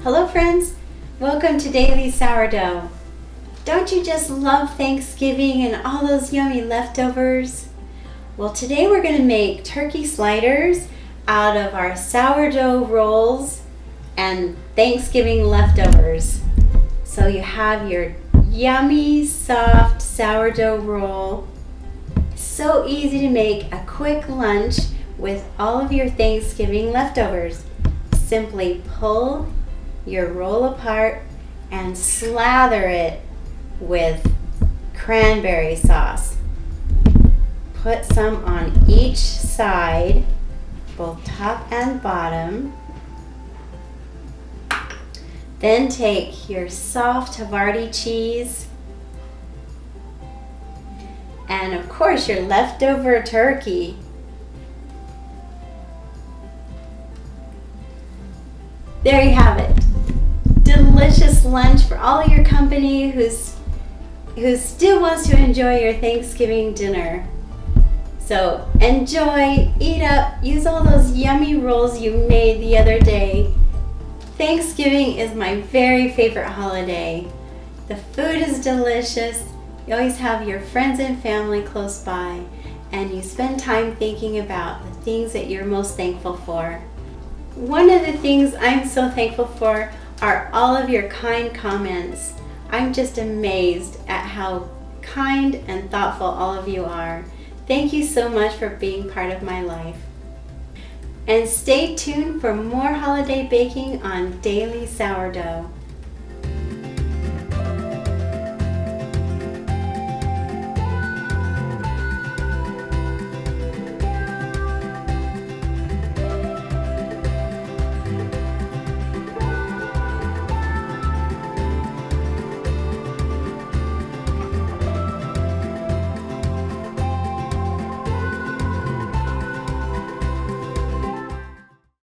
Hello friends, welcome to Daily Sourdough. Don't you just love Thanksgiving and all those yummy leftovers? Well, today we're going to make turkey sliders out of our sourdough rolls and Thanksgiving leftovers. So you have your yummy, soft sourdough roll. So easy to make a quick lunch with all of your Thanksgiving leftovers. Simply pull your roll apart and slather it with cranberry sauce. Put some on each side, both top and bottom. Then take your soft Havarti cheese and of course your leftover turkey. There you have it. Delicious lunch for all your company who still wants to enjoy your Thanksgiving dinner. So enjoy, eat up, use all those yummy rolls you made the other day. Thanksgiving is my very favorite holiday. The food is delicious. You always have your friends and family close by, and you spend time thinking about the things that you're most thankful for. One of the things I'm so thankful for are all of your kind comments. I'm just amazed at how kind and thoughtful all of you are. Thank you so much for being part of my life. And stay tuned for more holiday baking on Daily Sourdough.